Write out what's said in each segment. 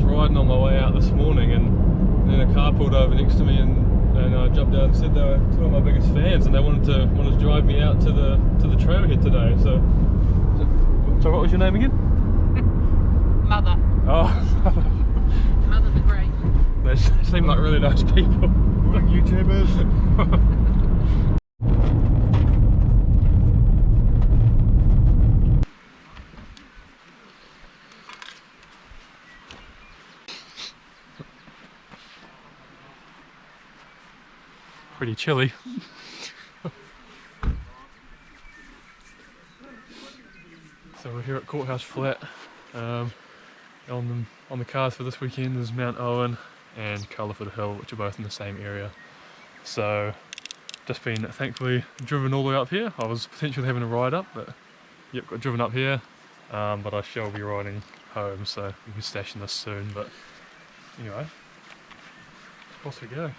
riding on my way out this morning, and then a car pulled over next to me, and I jumped out and said they were two of my biggest fans, and they wanted to drive me out to the trailhead today. So what was your name again? Mother. Oh, Mother the Great. they seem like really nice people. What YouTubers? Pretty chilly. So we're here at Courthouse Flat. On the cards for this weekend is Mount Owen and Culliford Hill, which are both in the same area. So just been thankfully driven all the way up here. I was potentially having a ride up, but yep, got driven up here. But I shall be riding home, so we'll be stashing this soon. But anyway, off we go.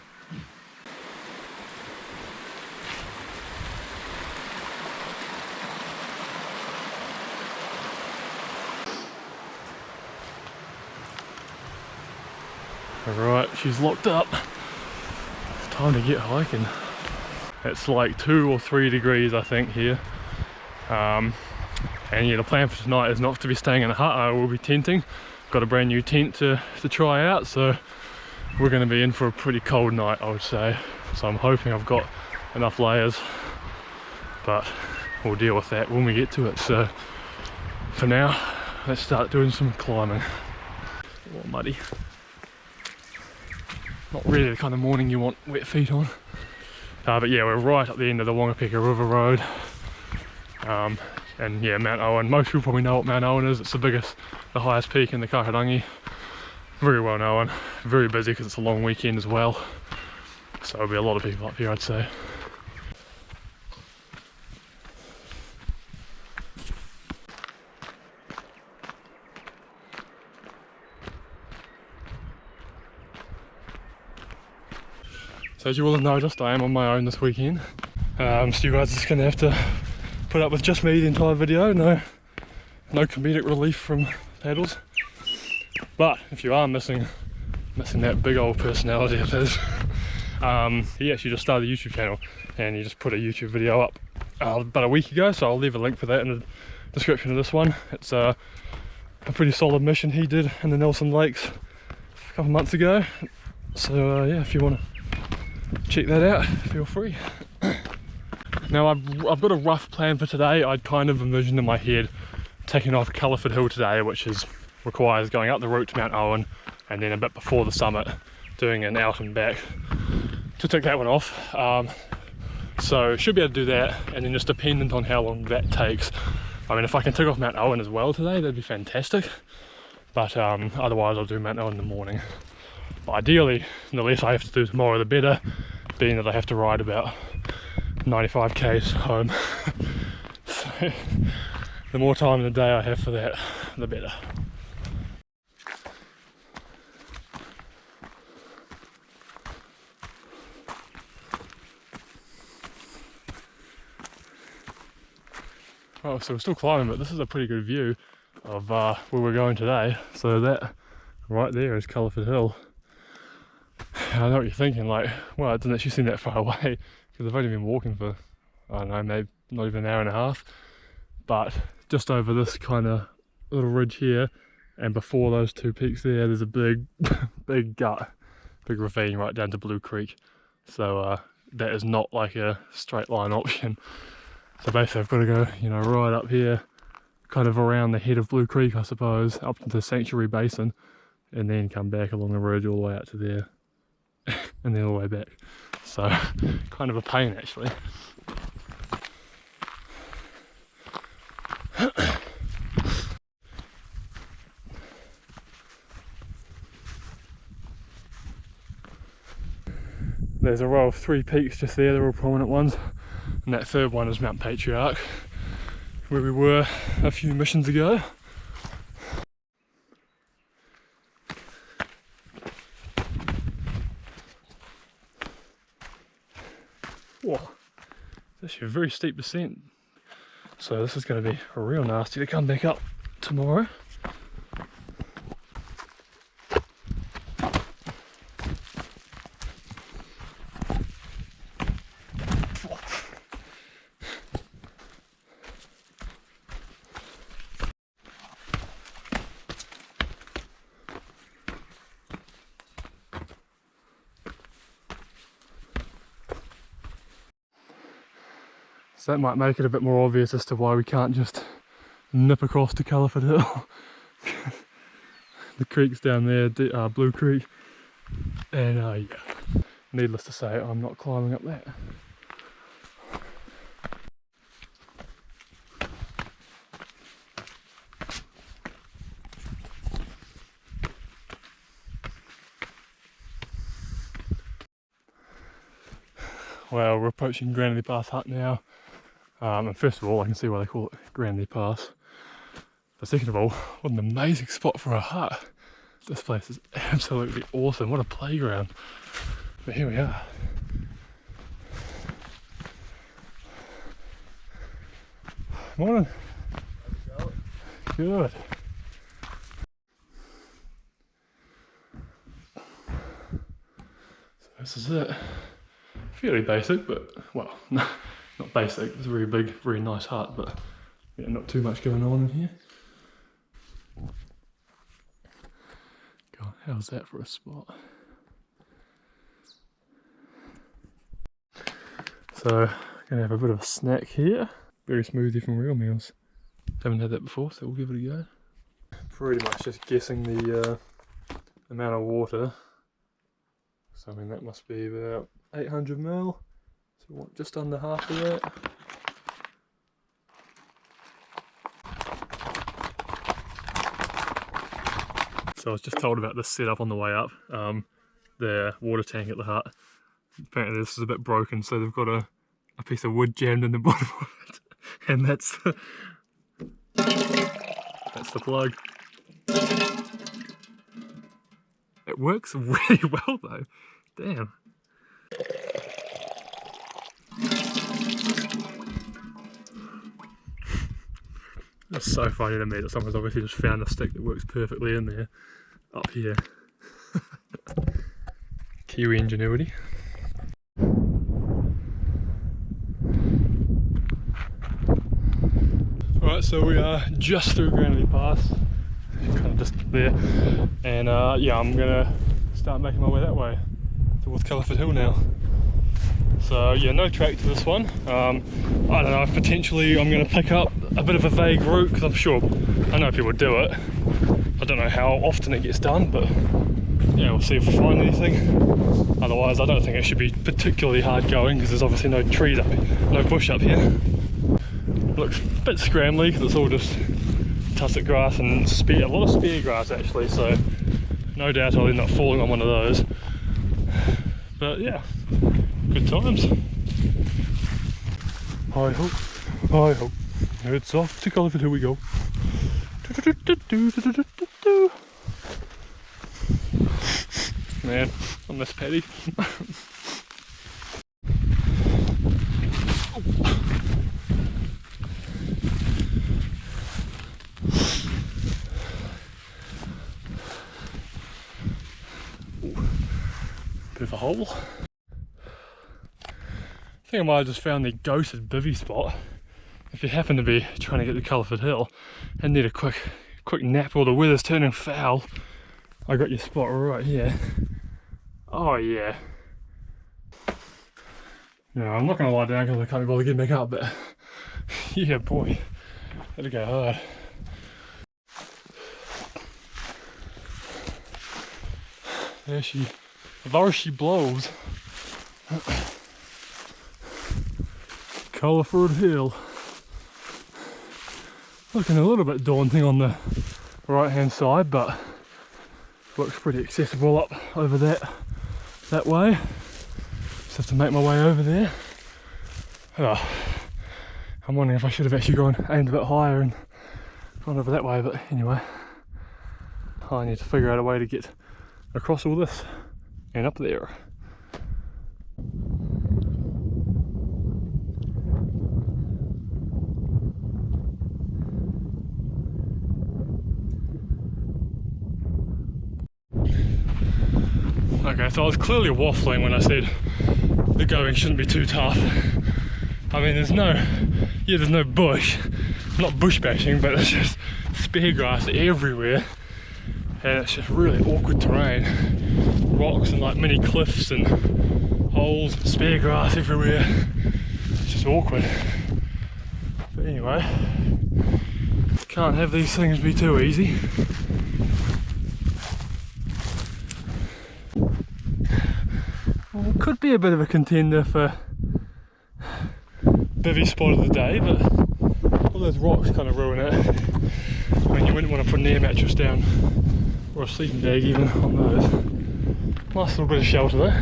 Alright, she's locked up. Time to get hiking. It's like 2 or 3 degrees I think here. And yeah, the plan for tonight is not to be staying in a hut. I will be tenting. Got a brand new tent to try out, so we're going to be in for a pretty cold night, I would say. So I'm hoping I've got enough layers, but we'll deal with that when we get to it. So for now, let's start doing some climbing. A little muddy. Not really the kind of morning you want wet feet on. But yeah, we're right at the end of the Wangapeka River Road. And yeah, Mount Owen. Most people probably know what Mount Owen is. It's the highest peak in the Kahurangi. Very well known. Very busy because it's a long weekend as well. So there'll be a lot of people up here, I'd say. So as you will have noticed, I am on my own this weekend. So you guys are just going to have to put up with just me the entire video. No comedic relief from paddles. But if you are missing that big old personality of his, he actually just started a YouTube channel, and he just put a YouTube video up about a week ago. So I'll leave a link for that in the description of this one. It's a pretty solid mission he did in the Nelson Lakes a couple months ago. So yeah, if you want to check that out, feel free. Now I've got a rough plan for today. I'd kind of envisioned in my head taking off Culliford Hill today, which requires going up the route to Mount Owen, and then a bit before the summit doing an out and back to tick that one off. So should be able to do that, and then just dependent on how long that takes. I mean, if I can tick off Mount Owen as well today, that'd be fantastic. But otherwise I'll do Mount Owen in the morning. But ideally, the less I have to do tomorrow, the better, being that I have to ride about 95 k's home. So the more time in the day I have for that, the better. Oh, so we're still climbing, but this is a pretty good view of where we're going today. So that right there is Culliford Hill. I know what you're thinking, like, well, it doesn't actually seem that far away, because I've only been walking for, I don't know, maybe not even an hour and a half. But just over this kind of little ridge here, and before those two peaks there's a big big ravine right down to Blue Creek. So that is not like a straight line option. So basically I've got to go, you know, right up here, kind of around the head of Blue Creek, I suppose, up to the Sanctuary Basin, and then come back along the ridge all the way out to there. And then all the way back. So kind of a pain actually. There's a row of 3 peaks just there, they're all prominent ones, and that third one is Mount Patriarch, where we were a few missions ago. Whoa, it's actually a very steep descent, so this is going to be real nasty to come back up tomorrow. So that might make it a bit more obvious as to why we can't just nip across to Culliford Hill. The creek's down there, Blue Creek, and yeah, needless to say, I'm not climbing up that. Well, we're approaching Granity Pass Hut now, and first of all I can see why they call it Granity Pass, but second of all, what an amazing spot for a hut. This place is absolutely awesome, what a playground. But here we are. Morning. Good. So this is it. Fairly basic, but, well, no, not basic, it's a very big, very nice hut, but yeah, not too much going on in here. God, how's that for a spot? So, gonna have a bit of a snack here. Berry smoothie from Real Meals. Haven't had that before, so we'll give it a go. Pretty much just guessing the amount of water. So I mean that must be about 800 ml, so we want just under half of that. So I was just told about this setup on the way up, the water tank at the hut. Apparently this is a bit broken, so they've got a piece of wood jammed in the bottom of it, and that's the plug. It works really well though, damn. It's so funny to me that someone's obviously just found a stick that works perfectly in there, up here. Kiwi ingenuity. Alright, so we are just through Granity Pass, kind of just there, and yeah, I'm gonna start making my way that way towards Culliford Hill now. So yeah, no track to this one. I don't know if potentially I'm going to pick up a bit of a vague route, because I'm sure I know people do it. I don't know how often it gets done, but yeah, we'll see if we find anything. Otherwise I don't think it should be particularly hard going, because there's obviously no trees up here, no bush up here. Looks a bit scrambly because it's all just tussock grass and a lot of spear grass actually, so no doubt I'll end up falling on one of those. But yeah, good times. Hi ho, hi ho. It's off to Culliford, here we go. Man, I miss Paddy. Bit of a hole. I think I might have just found the ghosted bivvy spot. If you happen to be trying to get to Culliford Hill and need a quick nap or the weather's turning foul, I got your spot right here. Oh yeah. No, I'm not gonna lie down because I can't be bothered getting back up, but yeah boy, had to go hard. There she blows. Culliford Hill. Looking a little bit daunting on the right hand side, but looks pretty accessible up over that way. Just have to make my way over there. Oh, I'm wondering if I should have actually aimed a bit higher and gone over that way, but anyway. I need to figure out a way to get across all this and up there. Okay, so I was clearly waffling when I said the going shouldn't be too tough. I mean, there's no bush, not bush bashing, but there's just spear grass everywhere, and it's just really awkward terrain. Rocks and like mini cliffs and holes, spear grass everywhere. It's just awkward. Anyway, can't have these things be too easy. Well, it could be a bit of a contender for bivvy spot of the day, but all those rocks kind of ruin it. I mean, you wouldn't want to put an air mattress down or a sleeping bag even on those. Nice little bit of shelter though.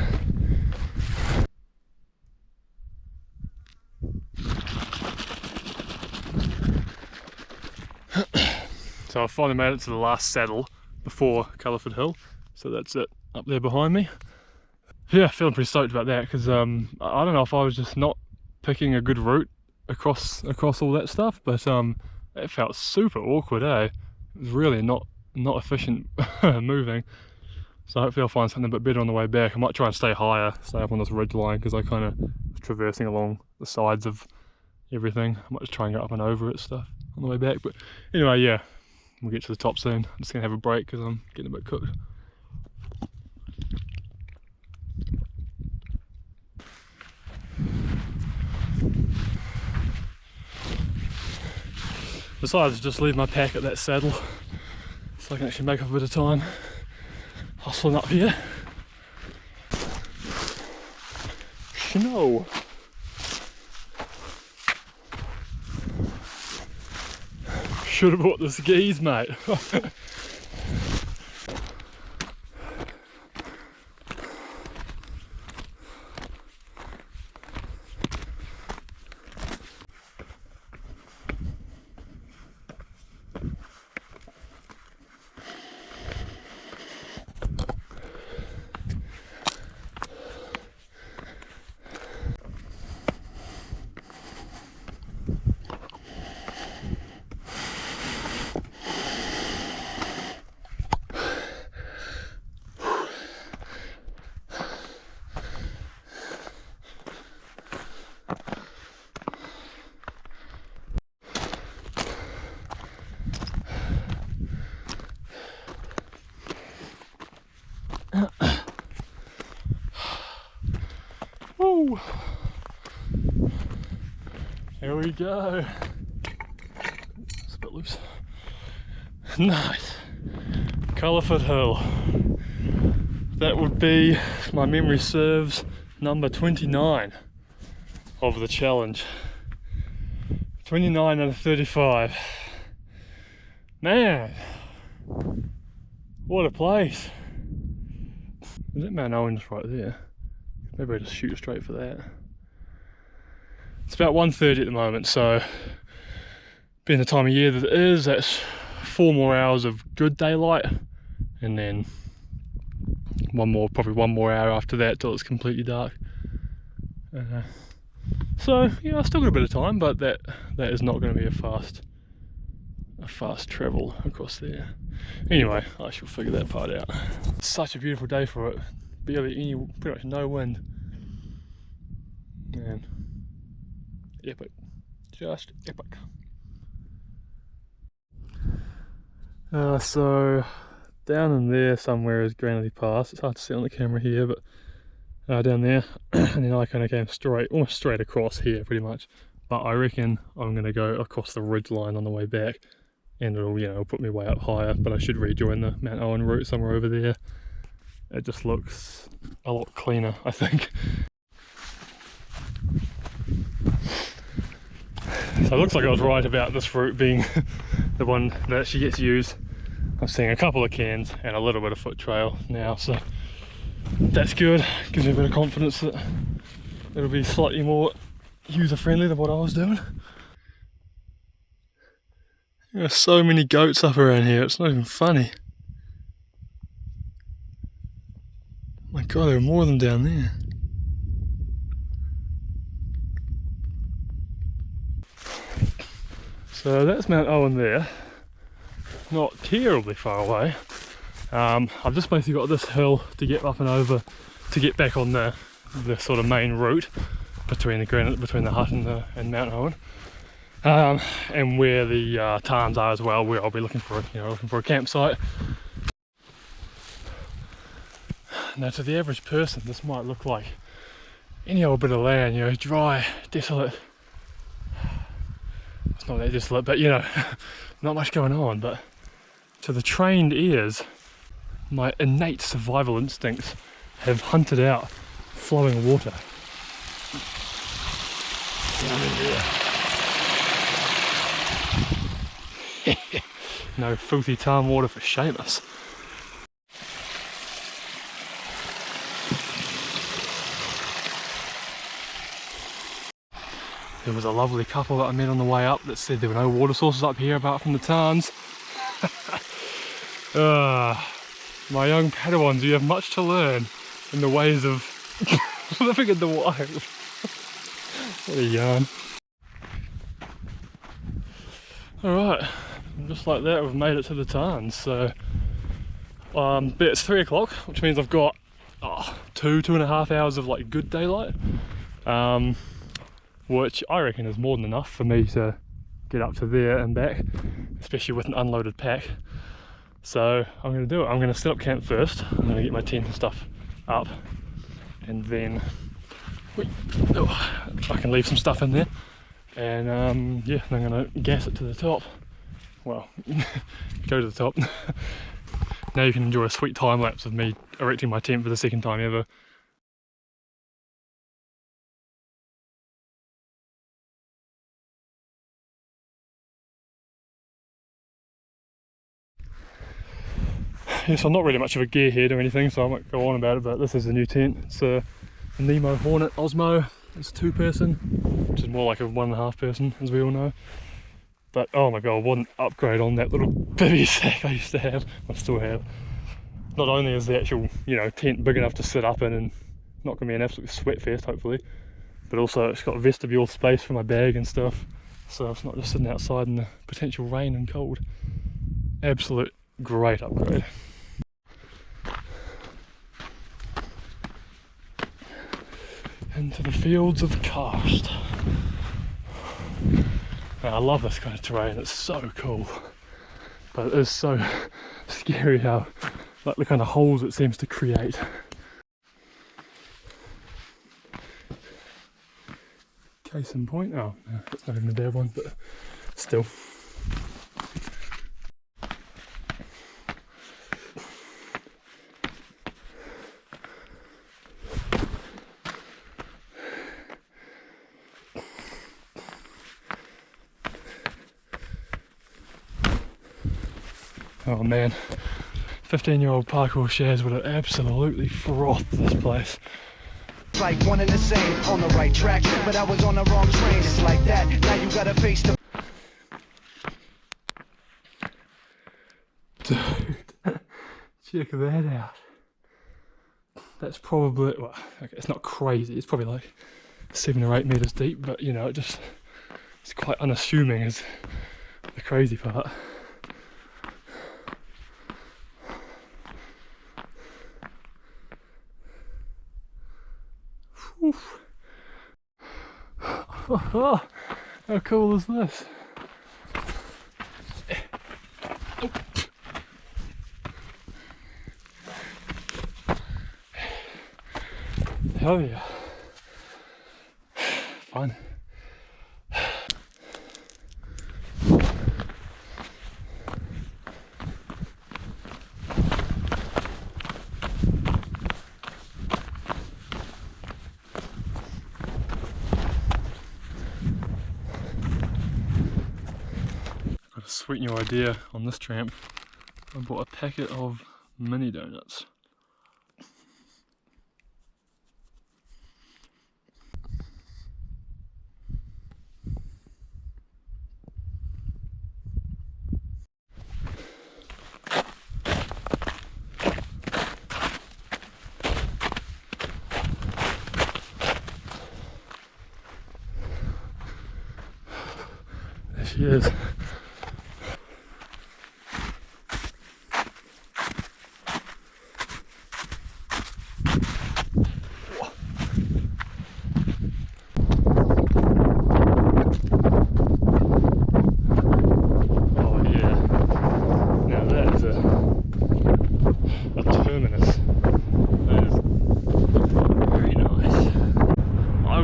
So I finally made it to the last saddle before Culliford Hill, so that's it up there behind me. Yeah, feeling pretty stoked about that because I don't know if I was just not picking a good route across all that stuff, but it felt super awkward, eh? It was really not efficient moving. So hopefully I'll find something a bit better on the way back. I might try and stay higher, stay up on this ridge line because I kind of was traversing along the sides of everything. I might just try and go up and over it stuff on the way back. But anyway, yeah, we'll get to the top soon. I'm just gonna have a break because I'm getting a bit cooked. Decided to just leave my pack at that saddle so I can actually make up a bit of time hustling up here. Snow. Should have bought the skis, mate. Woo! Here we go. It's a bit loose. Nice. Culliford Hill. That would be, if my memory serves, number 29 of the challenge. 29 out of 35. Man, what a place. Is that Mount Owen just right there? Maybe I just shoot straight for that. It's about 1:30 at the moment, so being the time of year that it is, that's 4 more hours of good daylight, and then probably one more hour after that till it's completely dark. So yeah, I still got a bit of time, but that is not going to be a fast travel across there. Anyway, I shall figure that part out. Such a beautiful day for it. Pretty much no wind. Man, epic, just epic. So down in there somewhere is Granity Pass. It's hard to see on the camera here, but down there, and then I kind of came almost straight across here pretty much. But I reckon I'm going to go across the ridge line on the way back, and it'll put me way up higher. But I should rejoin the Mount Owen route somewhere over there. It just looks a lot cleaner, I think. So it looks like I was right about this route being the one that she gets used. I'm seeing a couple of cairns and a little bit of foot trail now, so that's good. Gives me a bit of confidence that it'll be slightly more user-friendly than what I was doing. There are so many goats up around here, it's not even funny. My god, there are more of them down there. So that's Mount Owen there. Not terribly far away. I've just basically got this hill to get up and over to get back on the sort of main route between the hut and Mount Owen. And where the tarns are as well, where I'll be looking for a campsite. Now, to the average person, this might look like any old bit of land, dry, desolate. It's not that desolate, but you know, not much going on. But to the trained ears, my innate survival instincts have hunted out flowing water. No filthy tarn water for Seamus. There was a lovely couple that I met on the way up that said there were no water sources up here apart from the tarns. My young Padawans, you have much to learn in the ways of living in the wild. What a yarn. Alright, just like that we've made it to the tarns. So but it's 3 o'clock, which means I've got 2.5 hours of like good daylight. Which I reckon is more than enough for me to get up to there and back, especially with an unloaded pack. So I'm going to do it. I'm going to set up camp first. I'm going to get my tent and stuff up, and then I can leave some stuff in there, and yeah, I'm going to gas it to the top. Well, go to the top. Now you can enjoy a sweet time lapse of me erecting my tent for the second time ever. Yes, I'm not really much of a gearhead or anything, so I won't go on about it, but this is the new tent. It's a Nemo Hornet Osmo. It's a 2-person, which is more like a 1.5 person, as we all know. But oh my god, what an upgrade on that little bivvy sack I used to have, I still have. Not only is the actual, you know, tent big enough to sit up in and not going to be an absolute sweat fest, hopefully, but also it's got vestibule space for my bag and stuff, so it's not just sitting outside in the potential rain and cold. Absolute great upgrade. Into the fields of karst. And I love this kind of terrain, it's so cool, but it is so scary how, like, the kind of holes it seems to create. Case in point, oh no, it's not even a bad one, but still. Oh man, 15-year-old parkour shares would have absolutely frothed this place. It's like one and the same, on the right track, but I was on the wrong train. It's like that, now you gotta face the... Dude, check that out. That's probably, well, okay, it's not crazy, it's probably like 7 or 8 meters deep, but you know, it's quite unassuming is the crazy part. Oof. Oh, how cool is this? Oh. Hell yeah. Fun. Sweet new idea on this tramp. I bought a packet of mini donuts. There she is.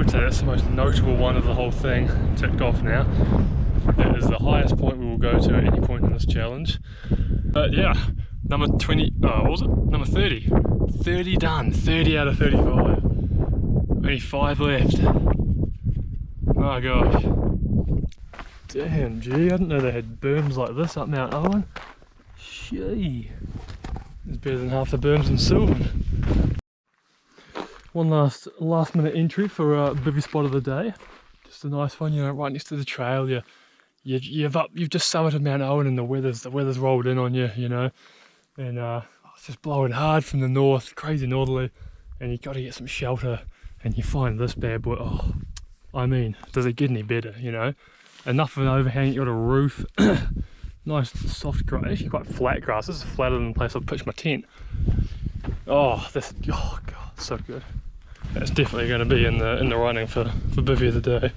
That's the most notable one of the whole thing ticked off now. That is the highest point we will go to at any point in this challenge. But yeah, number 20, what was it? Number 30. 30 done, 30 out of 35. Only 5 left. Oh gosh. Damn, gee, I didn't know they had berms like this up Mount Owen. Gee. It's better than half the berms in Sylvan. One last minute entry for bivvy spot of the day. Just a nice one, you know, right next to the trail. You've just summited Mount Owen and the weather's rolled in on you, you know. And it's just blowing hard from the north, crazy northerly, and you got to get some shelter. And you find this bad boy. Oh, I mean, does it get any better? You know, enough of an overhang. You got a roof, nice soft grass, actually quite flat grass. This is flatter than the place I've pitched my tent. Oh god, so good. That's definitely going to be in the running for bivvy of the day.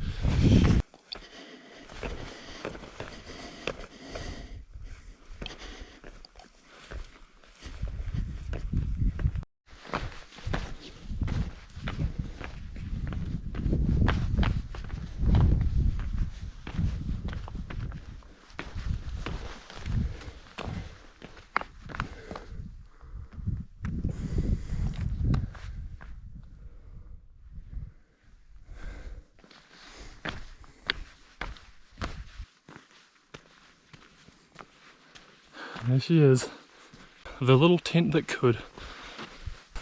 There she is, the little tent that could.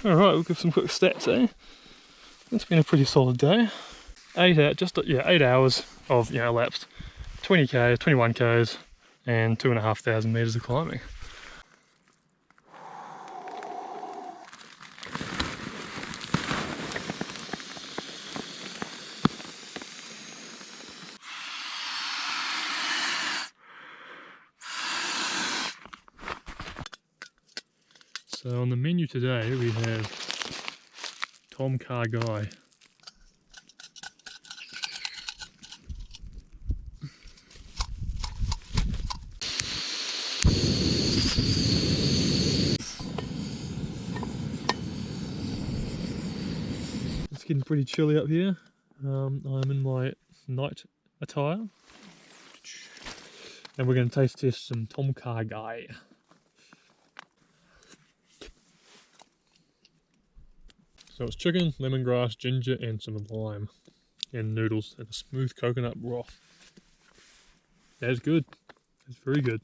Alright, we'll give some quick stats, eh? It's been a pretty solid day. 8 hours of, you know, elapsed. 20k's, 21k's, and 2,500 meters of climbing. So on the menu today we have Tom Car Guy. It's getting pretty chilly up here. I'm in my night attire. And we're going to taste test some Tom Car Guy. So it's chicken, lemongrass, ginger and some lime and noodles and a smooth coconut broth. That is good. That's very good.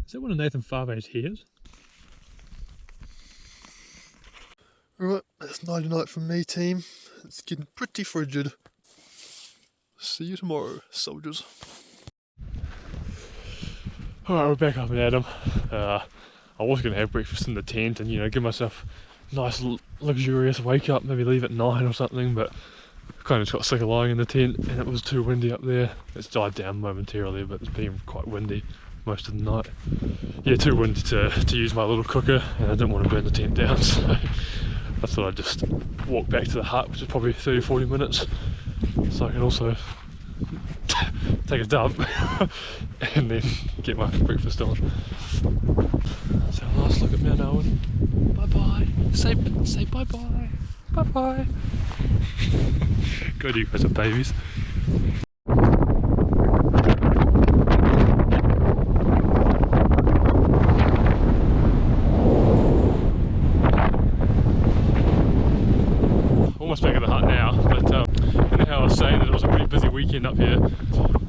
Is that one of Nathan Fave's hairs? Alright, that's nighty night from me, team. It's getting pretty frigid. See you tomorrow, soldiers. Alright, we're back up and at 'em. I was going to have breakfast in the tent and, you know, give myself a nice luxurious wake up, maybe leave at 9 or something, but I kind of just got sick of lying in the tent and it was too windy up there. It's died down momentarily, but it's been quite windy most of the night. Yeah, too windy to use my little cooker, and I didn't want to burn the tent down, so I thought I'd just walk back to the hut, which is probably 30-40 minutes, so I can also take a dump and then get my breakfast on. So last look at Mount Owen. Bye bye. Say bye bye. Bye bye. God, you guys are babies. Almost back at the hut now, but you know how I was saying that it was a pretty busy weekend up here.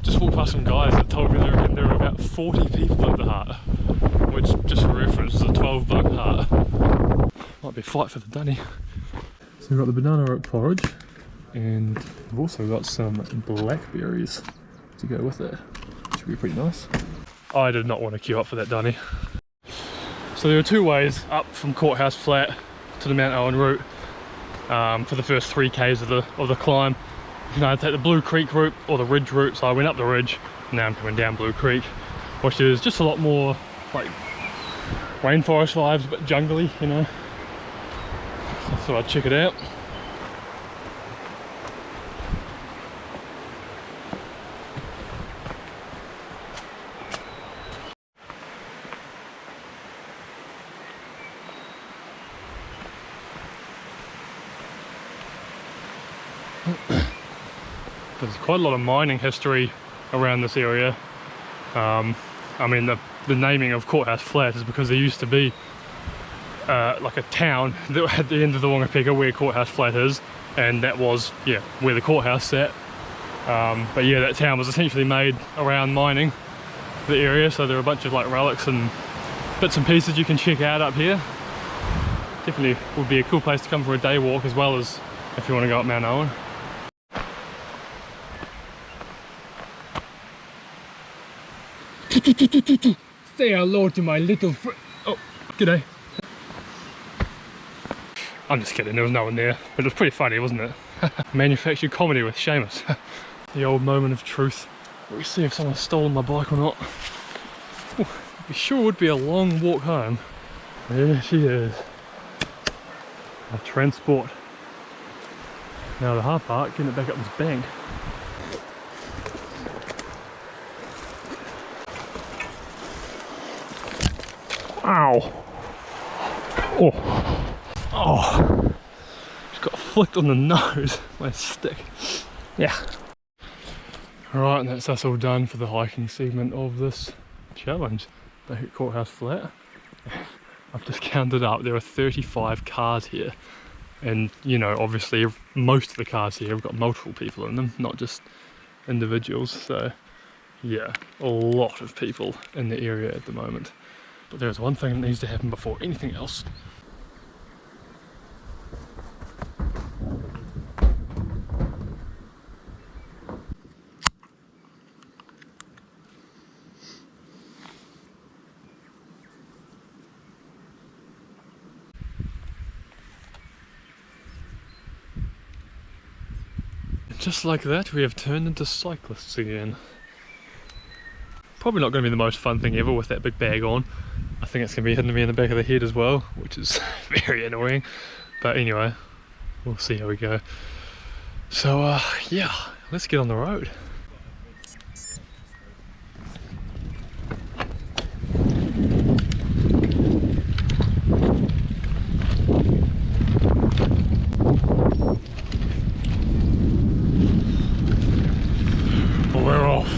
Just walked past some guys that told me there were about 40 people at the hut, which, just for reference, is a $12 hut. Might be a fight for the dunny. So we've got the banana oat porridge, and we've also got some blackberries to go with it. Should be pretty nice. I did not want to queue up for that dunny. So there are two ways up from Courthouse Flat to the Mount Owen route. For the first 3k's of the climb, you can either take the Blue Creek route or the Ridge route. So I went up the Ridge, and now I'm coming down Blue Creek, which is just a lot more like rainforest vibes, but jungly, you know. I thought I'd check it out. There's quite a lot of mining history around this area. I mean, the naming of Courthouse Flat is because there used to be like a town at the end of the Wangapeka where Courthouse Flat is, and that was, yeah, where the courthouse sat. But yeah, that town was essentially made around mining the area, so there are a bunch of like relics and bits and pieces you can check out up here. Definitely would be a cool place to come for a day walk, as well as if you want to go up Mount Owen. Say hello to my little friend. Oh, g'day. I'm just kidding, there was no one there, but it was pretty funny, wasn't it? Manufactured comedy with Seamus. The old moment of truth. We'll see if someone's stolen my bike or not. Ooh, it sure would be a long walk home. There she is. A transport. Now the hard part, getting it back up this bank. Ow! Oh! Oh! Just got flicked on the nose by a stick. Yeah. Alright, and that's us all done for the hiking segment of this challenge. Back at Courthouse Flat. I've just counted up, there are 35 cars here. And, you know, obviously most of the cars here have got multiple people in them, not just individuals. So, yeah, a lot of people in the area at the moment. But there's one thing that needs to happen before anything else. Just like that, we have turned into cyclists again. Probably not going to be the most fun thing ever with that big bag on. I think it's going to be hitting me in the back of the head as well, which is very annoying. But anyway, we'll see how we go. So yeah, let's get on the road. We're off.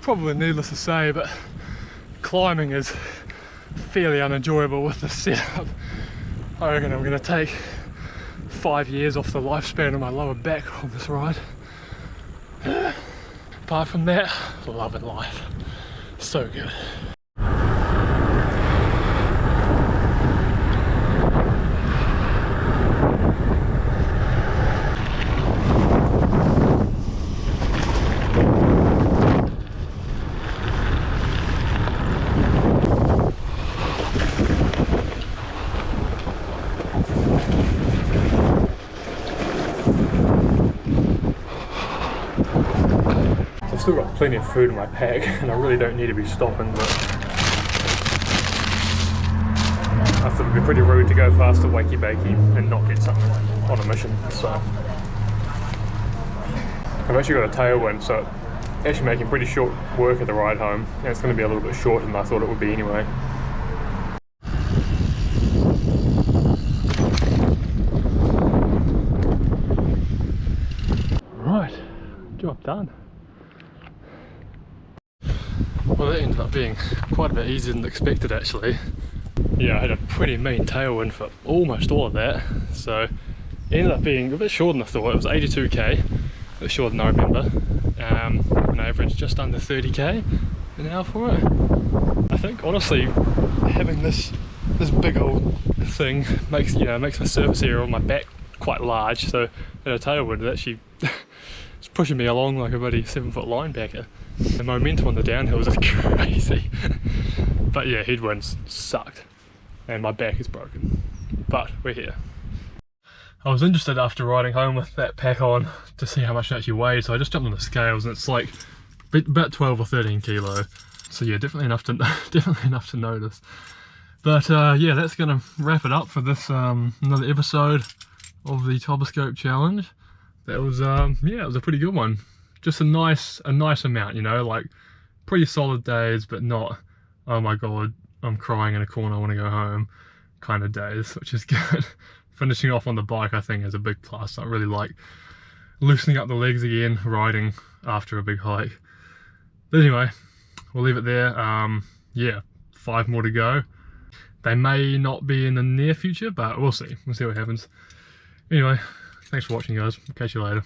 Probably needless to say, but climbing is fairly unenjoyable with this setup. I reckon I'm going to take 5 years off the lifespan of my lower back on this ride. Apart from that, loving life. So good. I've still got plenty of food in my pack and I really don't need to be stopping, but I thought it'd be pretty rude to go faster wakey bakey and not get something on a mission. So I've actually got a tailwind, so actually making pretty short work of the ride home, and it's going to be a little bit shorter than I thought it would be anyway. Right, job done. Well, that ended up being quite a bit easier than expected actually. Yeah, I had a pretty mean tailwind for almost all of that, so it ended up being a bit shorter than I thought. It was 82k, a bit shorter than I remember. And I averaged just under 30k an hour for it. I think honestly having this big old thing makes my surface area on my back quite large, so at a tailwind it actually it's pushing me along like a bloody 7-foot linebacker. The momentum on the downhill was crazy. But yeah, headwinds sucked and my back is broken. But we're here. I was interested after riding home with that pack on to see how much it actually weighed, so I just jumped on the scales and it's like about 12 or 13 kilo. So yeah, definitely enough to notice. But yeah, that's gonna wrap it up for this another episode of the Toposcope challenge. That was yeah, it was a pretty good one. Just a nice amount, you know, like pretty solid days, but not, oh my god, I'm crying in a corner, I want to go home kind of days, which is good. Finishing off on the bike, I think, is a big plus. I really like loosening up the legs again, riding after a big hike. But anyway, we'll leave it there. Yeah, 5 more to go. They may not be in the near future, but we'll see. We'll see what happens. Anyway, thanks for watching, guys. Catch you later.